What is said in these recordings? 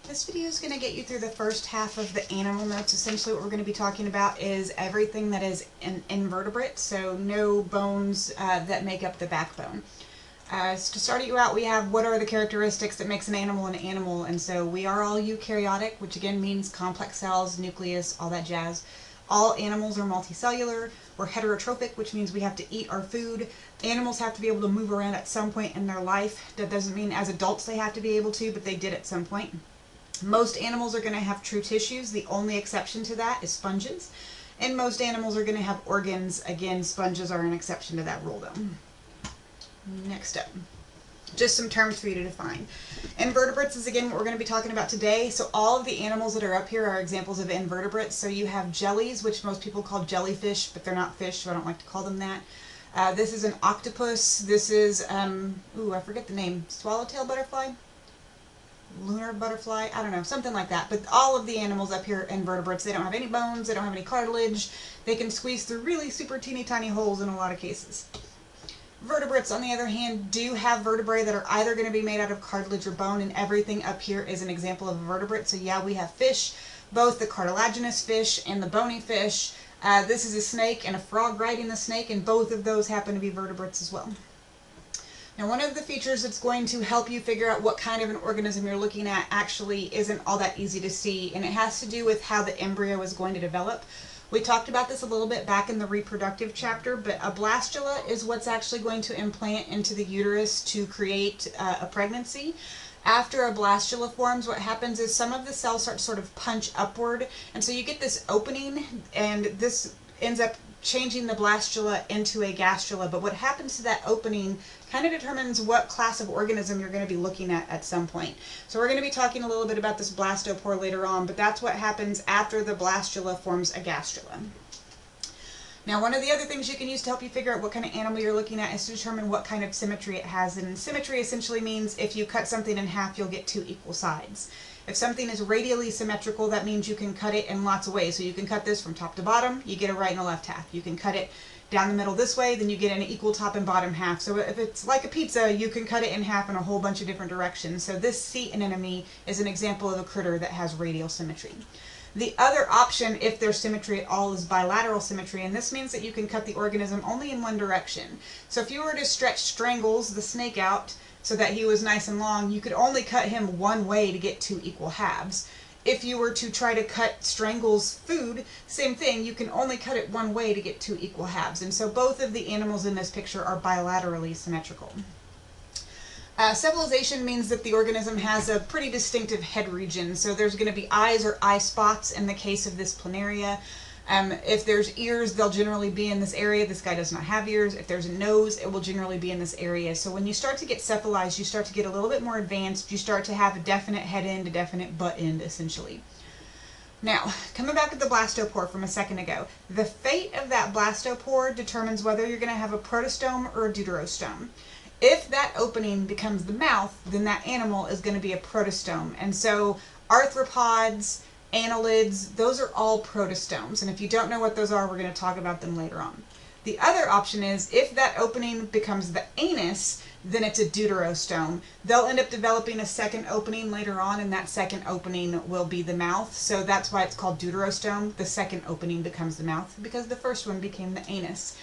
This video is going to get you through the first half of the animal notes. Essentially what we're going to be talking about is everything that is an invertebrate, so no bones that make up the backbone. So to start you out, we have what are the characteristics that makes an animal, and so we are all eukaryotic, which again means complex cells, nucleus, all that jazz. All animals are multicellular. We're heterotrophic, which means we have to eat our food. Animals have to be able to move around at some point in their life. That doesn't mean as adults they have to be able to, but they did at some point. Most animals are going to have true tissues. The only exception to that is sponges. And most animals are going to have organs. Again, sponges are an exception to that rule though. Next up, just some terms for you to define. Invertebrates is again what we're going to be talking about today. So all of the animals that are up here are examples of invertebrates. So you have jellies, which most people call jellyfish, but they're not fish, so I don't like to call them that. This is an octopus. This is, I forget the name, swallowtail butterfly? Lunar butterfly, I don't know, something like that. But all of the animals up here are invertebrates. They don't have any bones, they don't have any cartilage. They can squeeze through really super teeny tiny holes in a lot of cases. Vertebrates, on the other hand, do have vertebrae that are either going to be made out of cartilage or bone, and everything up here is an example of a vertebrate. So yeah, we have fish, both the cartilaginous fish and the bony fish. This is a snake and a frog riding the snake, and both of those happen to be vertebrates as well. Now, one of the features that's going to help you figure out what kind of an organism you're looking at actually isn't all that easy to see, and it has to do with how the embryo is going to develop. We talked about this a little bit back in the reproductive chapter, but a blastula is what's actually going to implant into the uterus to create a pregnancy. After a blastula forms, what happens is some of the cells start to sort of punch upward, and so you get this opening, and this ends up changing the blastula into a gastrula. But what happens to that opening kind of determines what class of organism you're going to be looking at some point. So we're going to be talking a little bit about this blastopore later on, but that's what happens after the blastula forms a gastrula. Now, one of the other things you can use to help you figure out what kind of animal you're looking at is to determine what kind of symmetry it has. And symmetry essentially means if you cut something in half, you'll get two equal sides. If something is radially symmetrical, that means you can cut it in lots of ways. So you can cut this from top to bottom, you get a right and a left half. You can cut it down the middle this way, then you get an equal top and bottom half. So if it's like a pizza, you can cut it in half in a whole bunch of different directions. So this sea anemone is an example of a critter that has radial symmetry. The other option, if there's symmetry at all, is bilateral symmetry, and this means that you can cut the organism only in one direction. So if you were to stretch Strangles, the snake, out so that he was nice and long, you could only cut him one way to get two equal halves. If you were to try to cut Strangle's food, same thing, you can only cut it one way to get two equal halves. And so both of the animals in this picture are bilaterally symmetrical. Cephalization means that the organism has a pretty distinctive head region. So there's going to be eyes or eye spots in the case of this planaria. If there's ears, they'll generally be in this area. This guy does not have ears. If there's a nose, it will generally be in this area. So when you start to get cephalized, you start to get a little bit more advanced. You start to have a definite head end, a definite butt end, essentially. Now, coming back to the blastopore from a second ago, the fate of that blastopore determines whether you're going to have a protostome or a deuterostome. If that opening becomes the mouth, then that animal is going to be a protostome. And so arthropods, annelids, those are all protostomes. And if you don't know what those are, we're going to talk about them later on. The other option is if that opening becomes the anus, then it's a deuterostome. They'll end up developing a second opening later on, and that second opening will be the mouth. So that's why it's called deuterostome. The second opening becomes the mouth because the first one became the anus.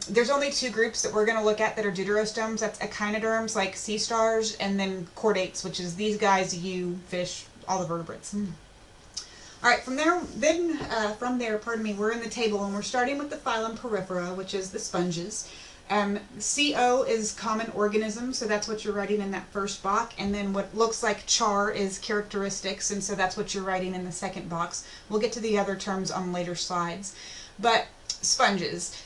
There's only two groups that we're going to look at that are deuterostomes. That's echinoderms like sea stars, and then chordates, which is these guys, fish, all the vertebrates. All right, from there, we're in the table, and we're starting with the phylum Porifera, which is the sponges. CO is common organisms, so that's what you're writing in that first box, and then what looks like char is characteristics, and so that's what you're writing in the second box. We'll get to the other terms on later slides. But sponges,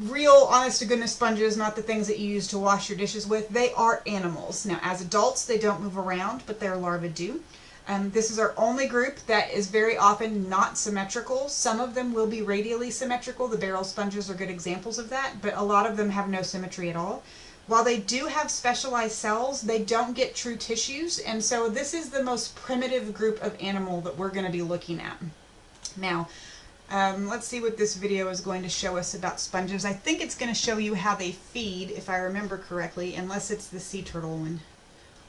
real honest-to-goodness sponges, not the things that you use to wash your dishes with, they are animals. Now, as adults, they don't move around, but their larvae do. This is our only group that is very often not symmetrical. Some of them will be radially symmetrical. The barrel sponges are good examples of that, but a lot of them have no symmetry at all. While they do have specialized cells, they don't get true tissues, and so this is the most primitive group of animal that we're going to be looking at. Now, let's see what this video is going to show us about sponges. I think it's going to show you how they feed, if I remember correctly, unless it's the sea turtle one.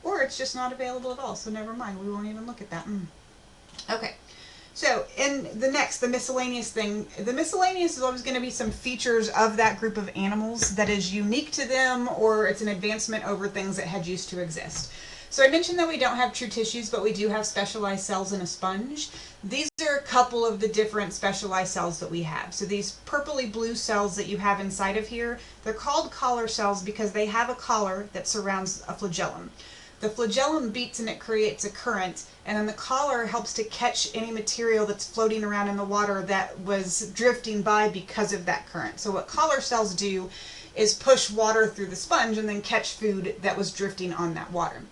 Or it's just not available at all, so never mind, we won't even look at that. Okay. So, in the miscellaneous thing, the miscellaneous is always going to be some features of that group of animals that is unique to them, or it's an advancement over things that had used to exist. So I mentioned that we don't have true tissues, but we do have specialized cells in a sponge. These are a couple of the different specialized cells that we have. So these purpley blue cells that you have inside of here, they're called collar cells because they have a collar that surrounds a flagellum. The flagellum beats and it creates a current, and then the collar helps to catch any material that's floating around in the water that was drifting by because of that current. So what collar cells do is push water through the sponge and then catch food that was drifting on that water.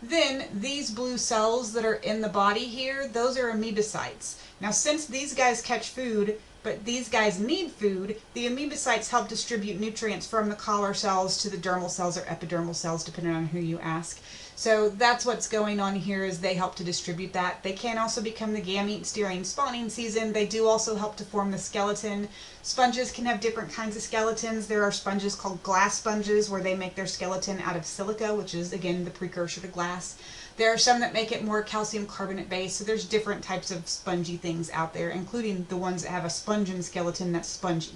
Then these blue cells that are in the body here, those are amoebocytes. Now since these guys catch food, but these guys need food, the amoebocytes help distribute nutrients from the collar cells to the dermal cells or epidermal cells, depending on who you ask. So that's what's going on here, is they help to distribute that. They can also become the gametes during spawning season. They do also help to form the skeleton. Sponges can have different kinds of skeletons. There are sponges called glass sponges where they make their skeleton out of silica, which is, again, the precursor to glass. There are some that make it more calcium carbonate based, so there's different types of spongy things out there, including the ones that have a spongin skeleton that's spongy.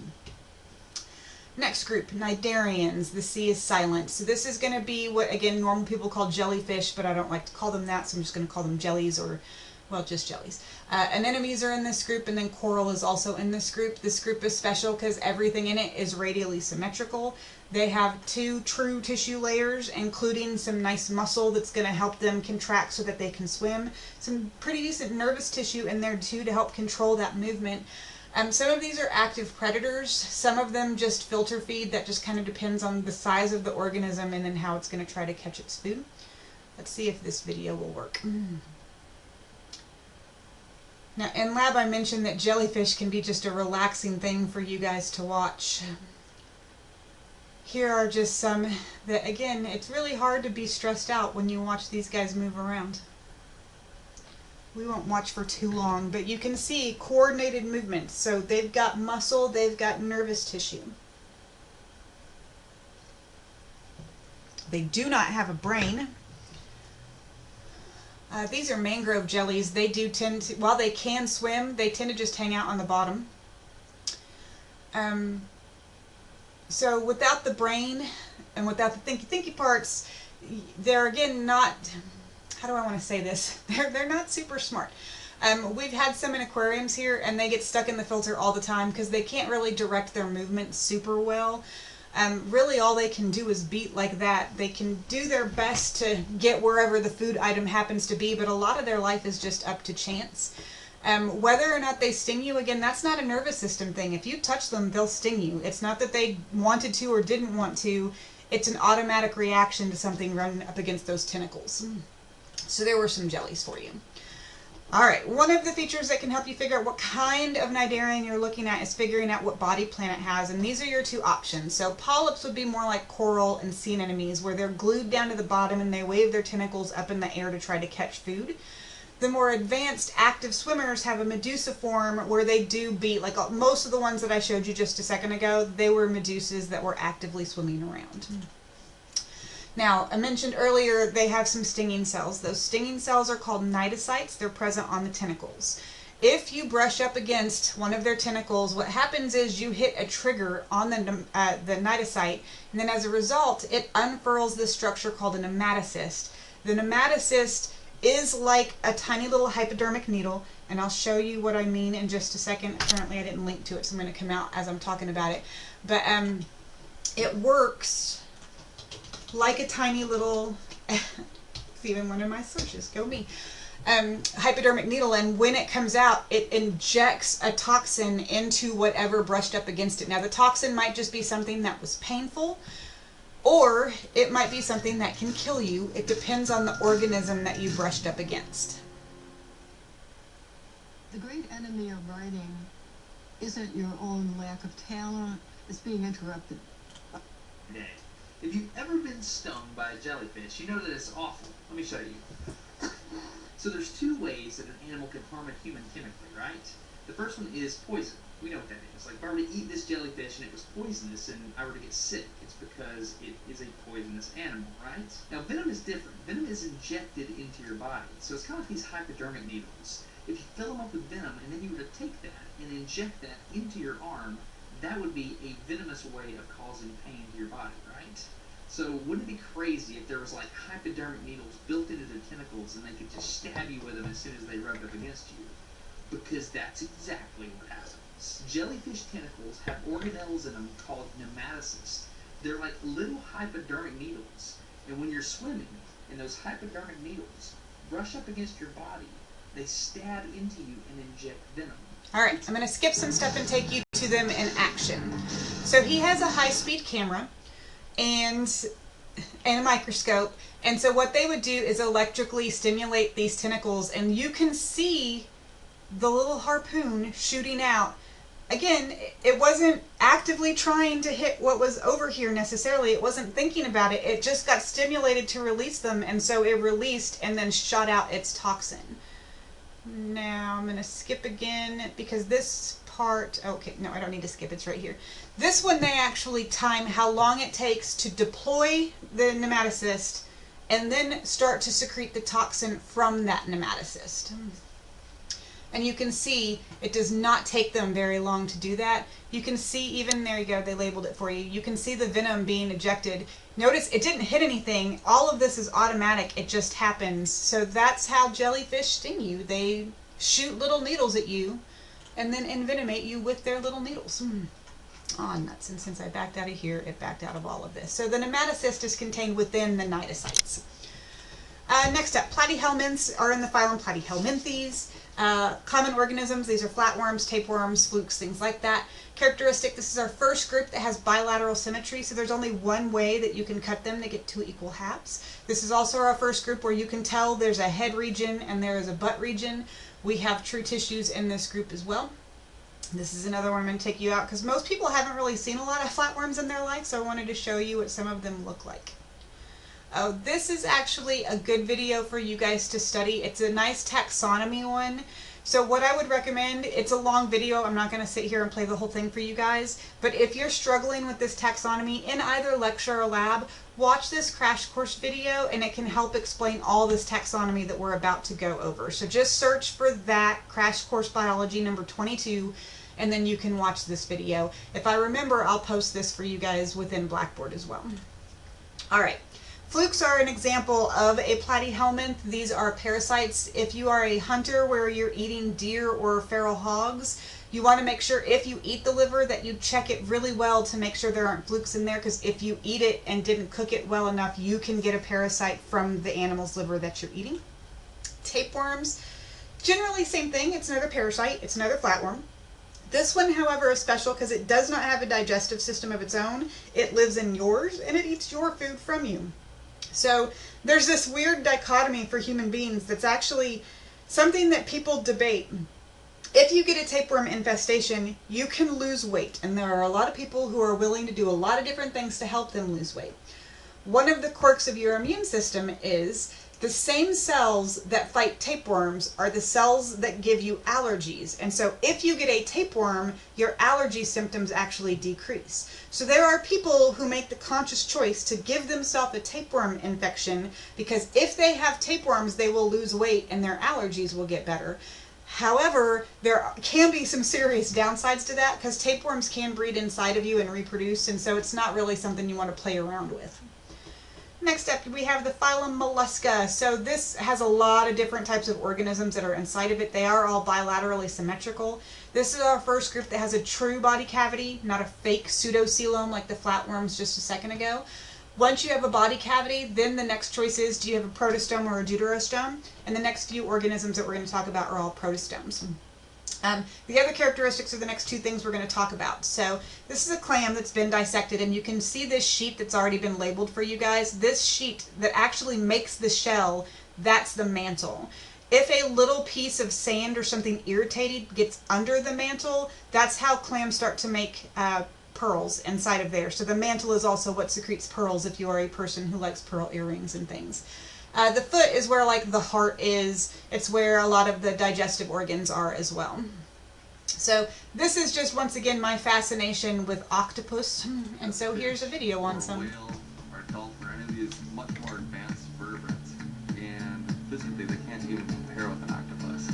Next group, cnidarians. The C is silent. So this is going to be what, again, normal people call jellyfish, but I don't like to call them that, so I'm just going to call them jellies, or, well, just jellies. Anemones are in this group, and then coral is also in this group. This group is special because everything in it is radially symmetrical. They have 2 true tissue layers, including some nice muscle that's going to help them contract so that they can swim. Some pretty decent nervous tissue in there, too, to help control that movement. Some of these are active predators. Some of them just filter feed. That just kind of depends on the size of the organism and then how it's going to try to catch its food. Let's see if this video will work. Now, in lab I mentioned that jellyfish can be just a relaxing thing for you guys to watch. Here are just some that, again, it's really hard to be stressed out when you watch these guys move around. We won't watch for too long, but you can see coordinated movements. So they've got muscle, they've got nervous tissue. They do not have a brain. These are mangrove jellies. They do tend to, while they can swim, they tend to just hang out on the bottom. So without the brain and without the thinky parts, they're, again, not, how do I want to say this? They're not super smart. We've had some in aquariums here, and they get stuck in the filter all the time because they can't really direct their movement super well. Really all they can do is beat like that. They can do their best to get wherever the food item happens to be, but a lot of their life is just up to chance. Whether or not they sting you, again, that's not a nervous system thing. If you touch them, they'll sting you. It's not that they wanted to or didn't want to. It's an automatic reaction to something running up against those tentacles. So there were some jellies for you. Alright, one of the features that can help you figure out what kind of cnidarian you're looking at is figuring out what body plan it has, and these are your 2 options. So polyps would be more like coral and sea anemones, where they're glued down to the bottom and they wave their tentacles up in the air to try to catch food. The more advanced active swimmers have a medusa form where they do beat, like most of the ones that I showed you just a second ago, they were medusas that were actively swimming around. Now, I mentioned earlier they have some stinging cells. Those stinging cells are called cnidocytes. They're present on the tentacles. If you brush up against one of their tentacles, what happens is you hit a trigger on the cnidocyte, and then as a result, it unfurls this structure called a nematocyst. The nematocyst is like a tiny little hypodermic needle, and I'll show you what I mean in just a second. Apparently I didn't link to it, so I'm going to come out as I'm talking about it. But it works like a tiny little, it's even one of my searches, go me, hypodermic needle, and when it comes out, it injects a toxin into whatever brushed up against it. Now the toxin might just be something that was painful, or it might be something that can kill you. It depends on the organism that you brushed up against. The great enemy of writing isn't your own lack of talent, it's being interrupted. If you've ever been stung by a jellyfish, you know that it's awful. Let me show you. So there's 2 ways that an animal can harm a human chemically, right? The first one is poison. We know what that is. Like, if I were to eat this jellyfish and it was poisonous and I were to get sick, it's because it is a poisonous animal, right? Now, venom is different. Venom is injected into your body. So it's kind of like these hypodermic needles. If you fill them up with venom and then you were to take that and inject that into your arm, that would be a venomous way of causing pain to your body, right? So wouldn't it be crazy if there was like hypodermic needles built into their tentacles and they could just stab you with them as soon as they rubbed up against you? Because that's exactly what happens. Jellyfish tentacles have organelles in them called nematocysts. They're like little hypodermic needles. And when you're swimming and those hypodermic needles brush up against your body, they stab into you and inject venom. Alright, I'm going to skip some stuff and take you to them in action. So he has a high-speed camera and a microscope. And so what they would do is electrically stimulate these tentacles, and you can see the little harpoon shooting out. Again, it wasn't actively trying to hit what was over here necessarily. It wasn't thinking about it. It just got stimulated to release them, and so it released and then shot out its toxin. Now I'm going to skip again because this part, okay, no, I don't need to skip, it's right here. This one they actually time how long it takes to deploy the nematocyst and then start to secrete the toxin from that nematocyst. And you can see it does not take them very long to do that. You can see even, there you go, they labeled it for you. You can see the venom being ejected. Notice it didn't hit anything. All of this is automatic. It just happens. So that's how jellyfish sting you. They shoot little needles at you and then envenomate you with their little needles. Oh, nuts. And since I backed out of here, it backed out of all of this. So the nematocyst is contained within the cnidocytes. Next up, platyhelminths are in the phylum Platyhelminthes. Common organisms, these are flatworms, tapeworms, flukes, things like that. Characteristic, this is our first group that has bilateral symmetry, so there's only one way that you can cut them to get two equal halves. This is also our first group where you can tell there's a head region and there is a butt region. We have true tissues in this group as well. This is another one I'm going to take you out because most people haven't really seen a lot of flatworms in their life, so I wanted to show you what some of them look like. Oh, this is actually a good video for you guys to study. It's a nice taxonomy one. So what I would recommend, it's a long video. I'm not going to sit here and play the whole thing for you guys. But if you're struggling with this taxonomy in either lecture or lab, watch this crash course video and it can help explain all this taxonomy that we're about to go over. So just search for that, Crash Course Biology number 22, and then you can watch this video. If I remember, I'll post this for you guys within Blackboard as well. All right. Flukes are an example of a platyhelminth. These are parasites. If you are a hunter where you're eating deer or feral hogs, you want to make sure if you eat the liver that you check it really well to make sure there aren't flukes in there, because if you eat it and didn't cook it well enough, you can get a parasite from the animal's liver that you're eating. Tapeworms, generally same thing. It's another parasite. It's another flatworm. This one, however, is special because it does not have a digestive system of its own. It lives in yours and it eats your food from you. So there's this weird dichotomy for human beings that's actually something that people debate. If you get a tapeworm infestation, you can lose weight, and there are a lot of people who are willing to do a lot of different things to help them lose weight. One of the quirks of your immune system is the same cells that fight tapeworms are the cells that give you allergies. And so if you get a tapeworm, your allergy symptoms actually decrease. So there are people who make the conscious choice to give themselves a tapeworm infection because if they have tapeworms, they will lose weight and their allergies will get better. However, there can be some serious downsides to that because tapeworms can breed inside of you and reproduce, and so it's not really something you want to play around with. Next up, we have the phylum Mollusca. So this has a lot of different types of organisms that are inside of it. They are all bilaterally symmetrical. This is our first group that has a true body cavity, not a fake pseudocoelom like the flatworms just a second ago. Once you have a body cavity, then the next choice is, do you have a protostome or a deuterostome? And the next few organisms that we're going to talk about are all protostomes. The other characteristics are the next two things we're going to talk about. So this is a clam that's been dissected, and you can see this sheet that's already been labeled for you guys. This sheet that actually makes the shell, that's the mantle. If a little piece of sand or something irritated gets under the mantle, that's how clams start to make pearls inside of there. So the mantle is also what secretes pearls if you are a person who likes pearl earrings and things. The foot is where like the heart is. It's where a lot of the digestive organs are as well. So this is just once again my fascination with octopus, and so here's a video on some. Or a whale or a dolphin or any of these much more advanced vertebrates, and physically they can't even compare with an octopus.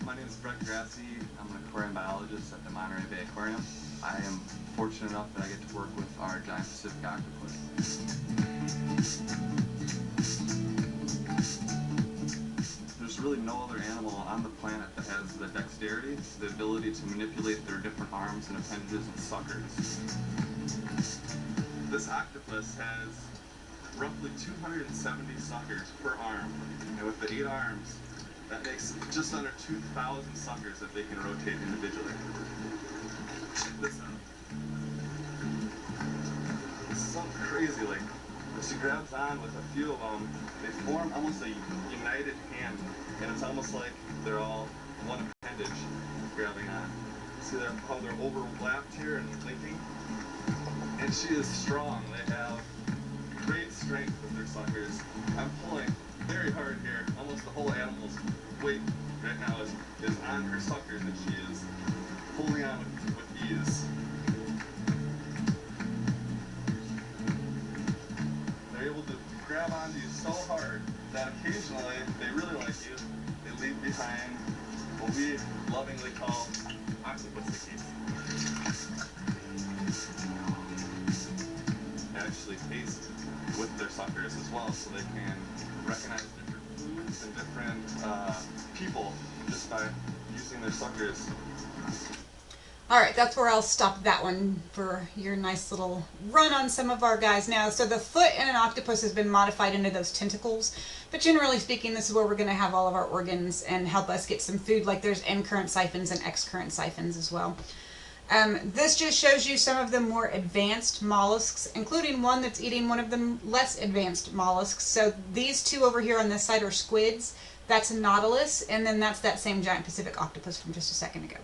My name is Brett Grassi. I'm an aquarium biologist at the Monterey Bay Aquarium. I am fortunate enough that I get to work with our giant Pacific octopus. There's really no other animal on the planet that has the dexterity, the ability to manipulate their different arms and appendages and suckers. This octopus has roughly 270 suckers per arm, and with the 8 arms, that makes just under 2,000 suckers that they can rotate individually. Check this out. This is something crazy, like, if she grabs on with a few of them, they form almost a united hand, and it's almost like they're all one appendage grabbing on. See how they're overlapped here and linking? And she is strong. They have great strength with their suckers. I'm pulling very hard here. Almost the whole animal's weight right now is on her suckers, and she is holding on with ease. They're able to grab onto you so hard that occasionally they really like you. They leave behind what we lovingly call octopusickies. They actually taste with their suckers as well, so they can recognize different foods and different people just by using their suckers. Alright, that's where I'll stop that one for your nice little run on some of our guys now. So the foot in an octopus has been modified into those tentacles, but generally speaking, this is where we're going to have all of our organs and help us get some food, like there's end-current siphons and ex-current siphons as well. This just shows you some of the more advanced mollusks, including one that's eating one of the less advanced mollusks. So these two over here on this side are squids. That's a nautilus, and then that's that same giant Pacific octopus from just a second ago.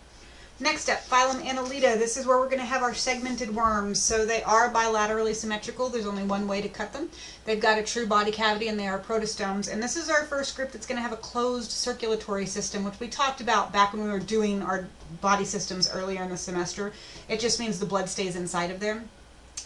Next up, phylum Annelida. This is where we're going to have our segmented worms. So they are bilaterally symmetrical. There's only one way to cut them. They've got a true body cavity, and they are protostomes. And this is our first group that's going to have a closed circulatory system, which we talked about back when we were doing our body systems earlier in the semester. It just means the blood stays inside of there.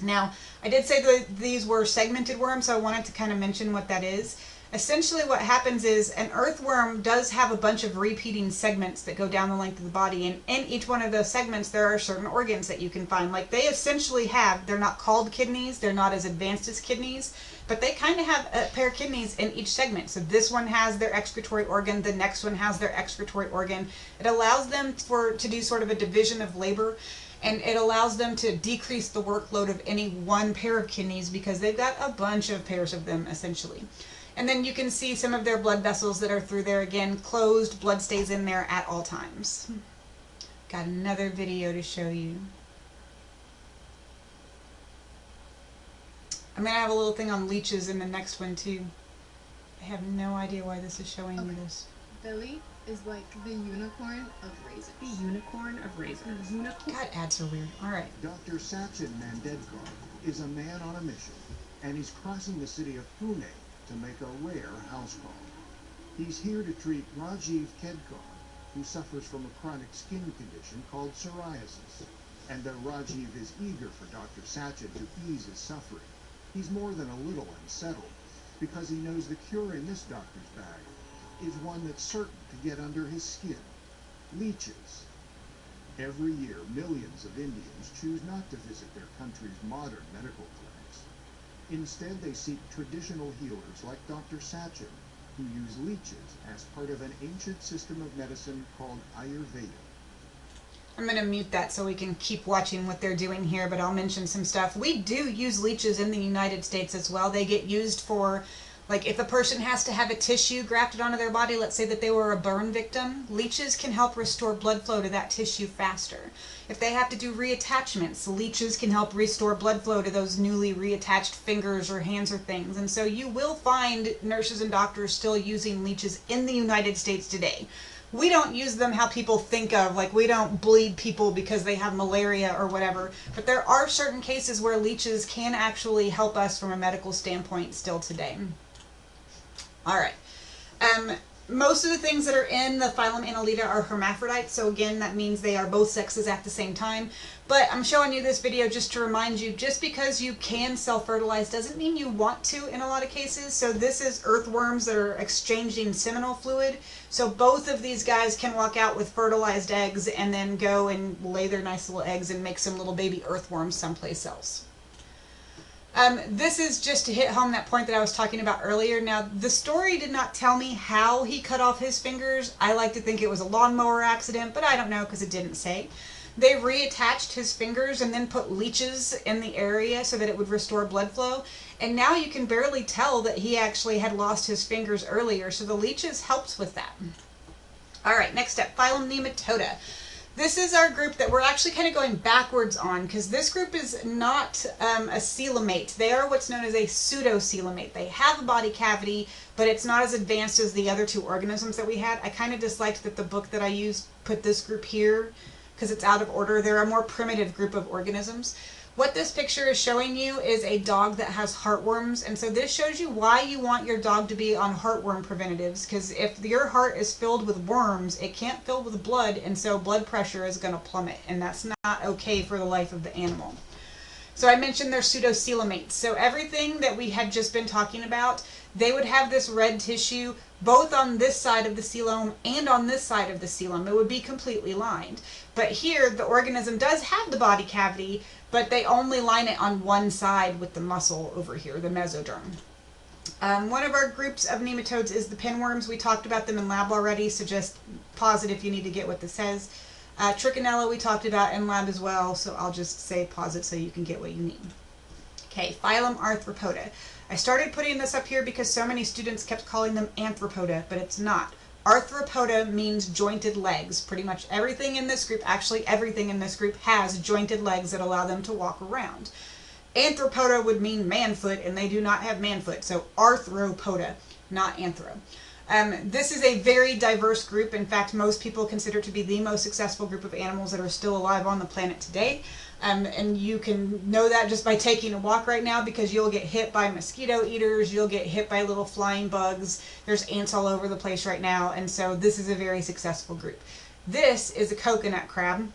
Now, I did say that these were segmented worms, so I wanted to kind of mention what that is. Essentially what happens is an earthworm does have a bunch of repeating segments that go down the length of the body, and in each one of those segments there are certain organs that you can find. Like they essentially have, they're not called kidneys, they're not as advanced as kidneys, but they kind of have a pair of kidneys in each segment. So this one has their excretory organ, the next one has their excretory organ. It allows them to do sort of a division of labor, and it allows them to decrease the workload of any one pair of kidneys because they've got a bunch of pairs of them essentially. And then you can see some of their blood vessels that are through there. Again, closed, blood stays in there at all times. Got another video to show you. I'm going to have a little thing on leeches in the next one too. I have no idea why this is showing you this. Billy is like the unicorn of razors. The unicorn of razors. Unicorn. God, ads are weird. Alright. Dr. Sachin Mandedkar is a man on a mission, and he's crossing the city of Pune to make a rare house call. He's here to treat Rajiv Kedkar, who suffers from a chronic skin condition called psoriasis. And though Rajiv is eager for Dr. Sachin to ease his suffering, he's more than a little unsettled, because he knows the cure in this doctor's bag is one that's certain to get under his skin: leeches. Every year, millions of Indians choose not to visit their country's modern medical clinics. Instead, they seek traditional healers like Dr. Sachin, who use leeches as part of an ancient system of medicine called Ayurveda. I'm going to mute that so we can keep watching what they're doing here, but I'll mention some stuff. We do use leeches in the United States as well. They get used for, like, if a person has to have a tissue grafted onto their body, let's say that they were a burn victim, leeches can help restore blood flow to that tissue faster. If they have to do reattachments, leeches can help restore blood flow to those newly reattached fingers or hands or things. And so you will find nurses and doctors still using leeches in the United States today. We don't use them how people think of, like we don't bleed people because they have malaria or whatever, but there are certain cases where leeches can actually help us from a medical standpoint still today. Alright. Most of the things that are in the phylum Annelida are hermaphrodites, so again, that means they are both sexes at the same time. But I'm showing you this video just to remind you, just because you can self-fertilize doesn't mean you want to in a lot of cases. So this is earthworms that are exchanging seminal fluid. So both of these guys can walk out with fertilized eggs and then go and lay their nice little eggs and make some little baby earthworms someplace else. This is just to hit home that point that I was talking about earlier. Now, the story did not tell me how he cut off his fingers. I like to think it was a lawnmower accident, but I don't know because it didn't say. They reattached his fingers and then put leeches in the area so that it would restore blood flow. And now you can barely tell that he actually had lost his fingers earlier, so the leeches helped with that. Alright, next up, phylum Nematoda. This is our group that we're actually kind of going backwards on, because this group is not a coelomate. They are what's known as a pseudo-coelomate. They have a body cavity, but it's not as advanced as the other two organisms that we had. I kind of disliked that the book that I used put this group here, because it's out of order. They're a more primitive group of organisms. What this picture is showing you is a dog that has heartworms, and so this shows you why you want your dog to be on heartworm preventatives, because if your heart is filled with worms, it can't fill with blood, and so blood pressure is going to plummet, and that's not okay for the life of the animal. So I mentioned they're pseudo-coelomates. So everything that we had just been talking about, they would have this red tissue both on this side of the coelom and on this side of the coelom. It would be completely lined. But here, the organism does have the body cavity, but they only line it on one side with the muscle over here, the mesoderm. One of our groups of nematodes is the pinworms. We talked about them in lab already, so just pause it if you need to get what this says. Trichinella we talked about in lab as well, so I'll just say pause it so you can get what you need. Okay, phylum Arthropoda. I started putting this up here because so many students kept calling them Anthropoda, but it's not. Arthropoda means jointed legs. Pretty much everything in this group, actually everything in this group, has jointed legs that allow them to walk around. Anthropoda would mean man foot, and they do not have man foot, so Arthropoda, not anthro. This is a very diverse group. In fact, most people consider it to be the most successful group of animals that are still alive on the planet today. And you can know that just by taking a walk right now, because you'll get hit by mosquito eaters, you'll get hit by little flying bugs, there's ants all over the place right now, and so this is a very successful group. This is a coconut crab.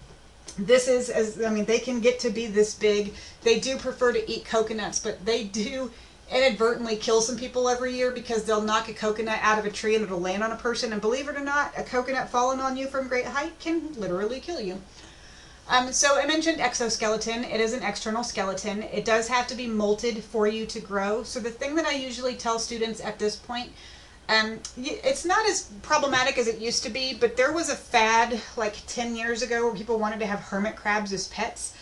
This is, they can get to be this big. They do prefer to eat coconuts, but they do inadvertently kill some people every year because they'll knock a coconut out of a tree and it'll land on a person, and believe it or not, a coconut falling on you from great height can literally kill you. So I mentioned exoskeleton. It is an external skeleton. It does have to be molted for you to grow. So the thing that I usually tell students at this point, it's not as problematic as it used to be, but there was a fad like 10 years ago where people wanted to have hermit crabs as pets,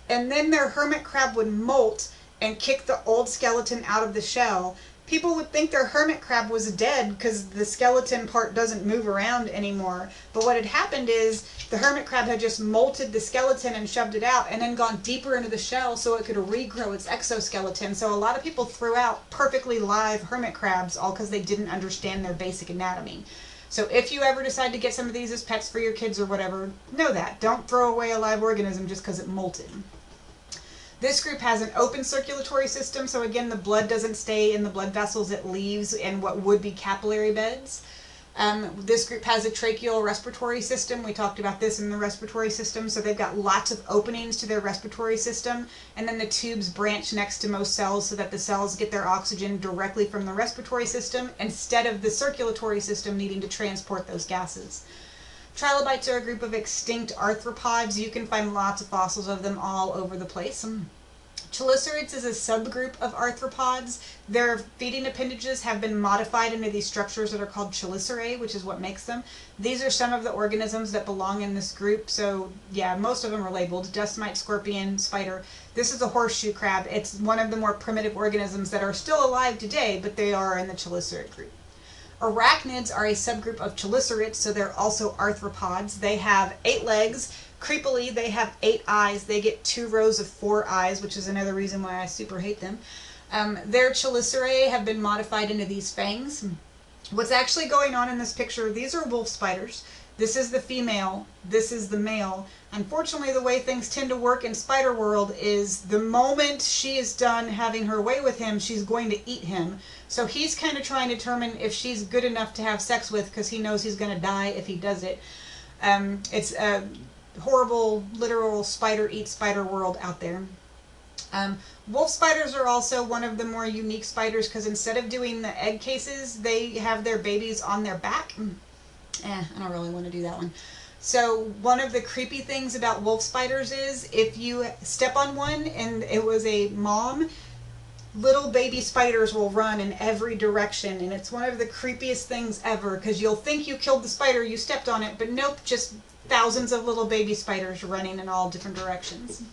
and then their hermit crab would molt and kick the old skeleton out of the shell. People would think their hermit crab was dead because the skeleton part doesn't move around anymore. But what had happened is the hermit crab had just molted the skeleton and shoved it out and then gone deeper into the shell so it could regrow its exoskeleton. So a lot of people threw out perfectly live hermit crabs all because they didn't understand their basic anatomy. So if you ever decide to get some of these as pets for your kids or whatever, know that. Don't throw away a live organism just because it molted. This group has an open circulatory system, so again, the blood doesn't stay in the blood vessels, it leaves in what would be capillary beds. This group has a tracheal respiratory system. We talked about this in the respiratory system, so they've got lots of openings to their respiratory system, and then the tubes branch next to most cells so that the cells get their oxygen directly from the respiratory system instead of the circulatory system needing to transport those gases. Trilobites are a group of extinct arthropods. You can find lots of fossils of them all over the place. Chelicerates is a subgroup of arthropods. Their feeding appendages have been modified into these structures that are called chelicerae, which is what makes them. These are some of the organisms that belong in this group. So yeah, most of them are labeled: dust mite, scorpion, spider. This is a horseshoe crab. It's one of the more primitive organisms that are still alive today, but they are in the chelicerate group. Arachnids are a subgroup of chelicerates, so they're also arthropods. They have 8 legs. Creepily, they have 8 eyes. They get 2 rows of 4 eyes, which is another reason why I super hate them. Their chelicerae have been modified into these fangs. What's actually going on in this picture, these are wolf spiders. This is the female, this is the male. Unfortunately, the way things tend to work in spider world is the moment she is done having her way with him, she's going to eat him. So he's kind of trying to determine if she's good enough to have sex with, because he knows he's going to die if he does it. It's a horrible, literal spider eat spider world out there. Wolf spiders are also one of the more unique spiders, because instead of doing the egg cases, they have their babies on their back. I don't really want to do that one. So one of the creepy things about wolf spiders is if you step on one and it was a mom, little baby spiders will run in every direction, and it's one of the creepiest things ever, because you'll think you killed the spider, you stepped on it, but nope, just thousands of little baby spiders running in all different directions.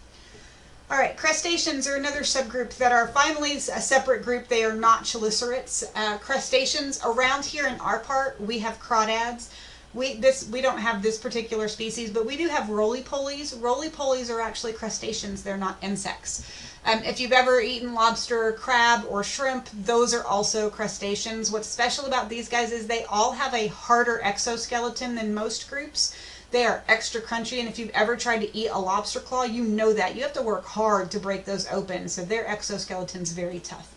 Alright, crustaceans are another subgroup that are finally a separate group. They are not chelicerates. Crustaceans, around here in our part, we have crawdads. We don't have this particular species, but we do have roly-polies. Roly-polies are actually crustaceans. They're not insects. If you've ever eaten lobster, crab, or shrimp, those are also crustaceans. What's special about these guys is they all have a harder exoskeleton than most groups. They are extra crunchy, and if you've ever tried to eat a lobster claw, you know that. You have to work hard to break those open, so their exoskeleton's very tough.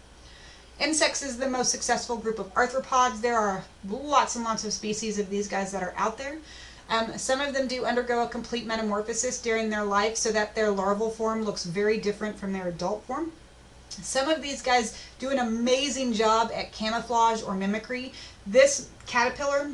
Insects is the most successful group of arthropods. There are lots and lots of species of these guys that are out there. Some of them do undergo a complete metamorphosis during their life so that their larval form looks very different from their adult form. Some of these guys do an amazing job at camouflage or mimicry. This caterpillar,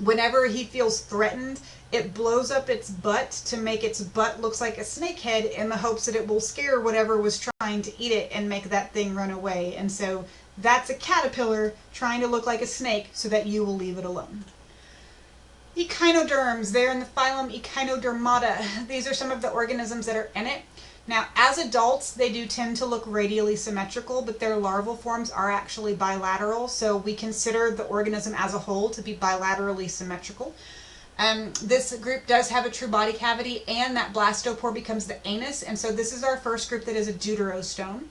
whenever he feels threatened, it blows up its butt to make its butt looks like a snake head in the hopes that it will scare whatever was trying to eat it and make that thing run away. And so that's a caterpillar trying to look like a snake so that you will leave it alone. Echinoderms, they're in the phylum Echinodermata. These are some of the organisms that are in it. Now, as adults, they do tend to look radially symmetrical, but their larval forms are actually bilateral, so we consider the organism as a whole to be bilaterally symmetrical. This group does have a true body cavity, and that blastopore becomes the anus, and so this is our first group that is a deuterostome.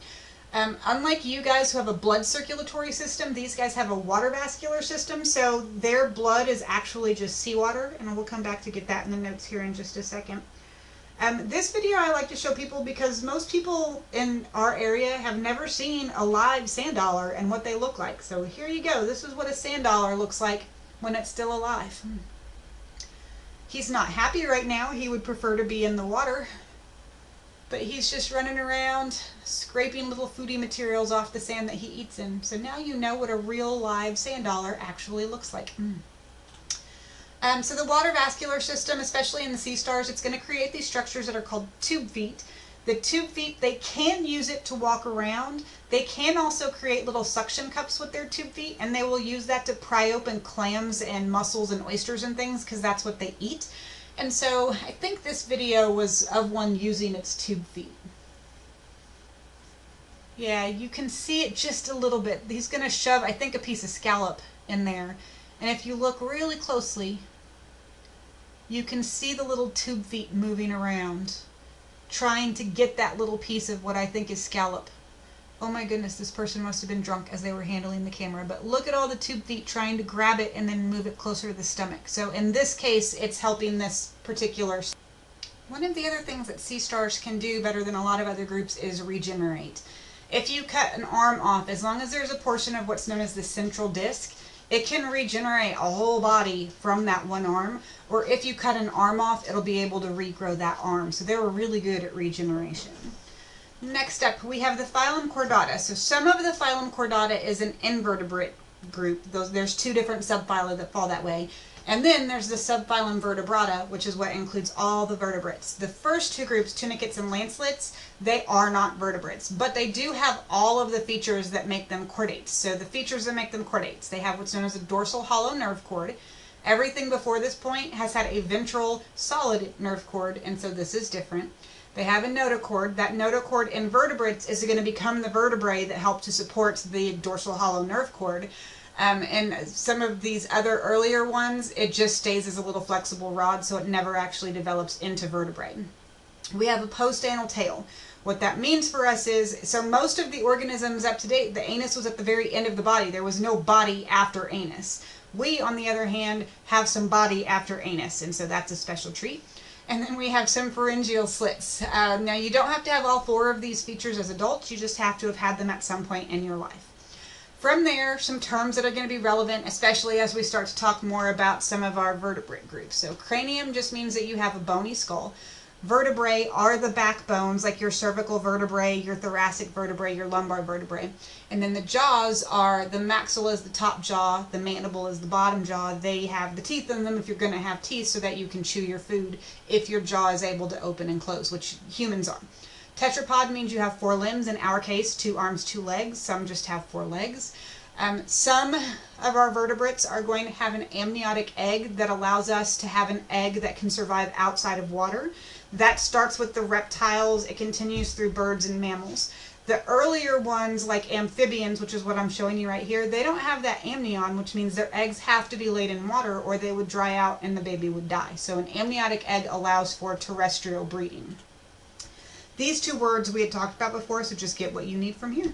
Unlike you guys who have a blood circulatory system, these guys have a water vascular system, so their blood is actually just seawater, and we'll come back to get that in the notes here in just a second. This video I like to show people because most people in our area have never seen a live sand dollar and what they look like. So here you go. This is what a sand dollar looks like when it's still alive. He's not happy right now. He would prefer to be in the water. But he's just running around scraping little foodie materials off the sand that he eats in. So now you know what a real live sand dollar actually looks like. So the water vascular system, especially in the sea stars, it's going to create these structures that are called tube feet. The tube feet, they can use it to walk around. They can also create little suction cups with their tube feet, and they will use that to pry open clams and mussels and oysters and things because that's what they eat. And so I think this video was of one using its tube feet. Yeah, you can see it just a little bit. He's going to shove, I think, a piece of scallop in there. And if you look really closely, you can see the little tube feet moving around, trying to get that little piece of what I think is scallop. Oh my goodness, this person must have been drunk as they were handling the camera. But look at all the tube feet trying to grab it and then move it closer to the stomach. So in this case, it's helping this particular. One of the other things that sea stars can do better than a lot of other groups is regenerate. If you cut an arm off, as long as there's a portion of what's known as the central disc, it can regenerate a whole body from that one arm. Or if you cut an arm off, it'll be able to regrow that arm. So they were really good at regeneration. Next up, we have the phylum Chordata. So some of the phylum Chordata is an invertebrate group. There's two different subphyla that fall that way. And then there's the subphylum Vertebrata, which is what includes all the vertebrates. The first two groups, tunicates and lancelets, they are not vertebrates, but they do have all of the features that make them chordates. So the features that make them chordates, they have what's known as a dorsal hollow nerve cord. Everything before this point has had a ventral solid nerve cord, and so this is different. They have a notochord. That notochord in vertebrates is going to become the vertebrae that help to support the dorsal hollow nerve cord. And some of these other earlier ones, it just stays as a little flexible rod, so it never actually develops into vertebrae. We have a postanal tail. What that means for us is, so most of the organisms up to date, the anus was at the very end of the body. There was no body after anus. We, on the other hand, have some body after anus, and so that's a special treat. And then we have some pharyngeal slits. Now, you don't have to have all 4 of these features as adults. You just have to have had them at some point in your life. From there, some terms that are going to be relevant, especially as we start to talk more about some of our vertebrate groups. So cranium just means that you have a bony skull. Vertebrae are the backbones, like your cervical vertebrae, your thoracic vertebrae, your lumbar vertebrae. And then the jaws are, the maxilla is the top jaw, the mandible is the bottom jaw. They have the teeth in them if you're going to have teeth so that you can chew your food if your jaw is able to open and close, which humans are. Tetrapod means you have 4 limbs. In our case, 2 arms, 2 legs. Some just have 4 legs. Some of our vertebrates are going to have an amniotic egg that allows us to have an egg that can survive outside of water. That starts with the reptiles. It continues through birds and mammals. The earlier ones, like amphibians, which is what I'm showing you right here, they don't have that amnion, which means their eggs have to be laid in water or they would dry out and the baby would die. So an amniotic egg allows for terrestrial breeding. These 2 words we had talked about before, so just get what you need from here.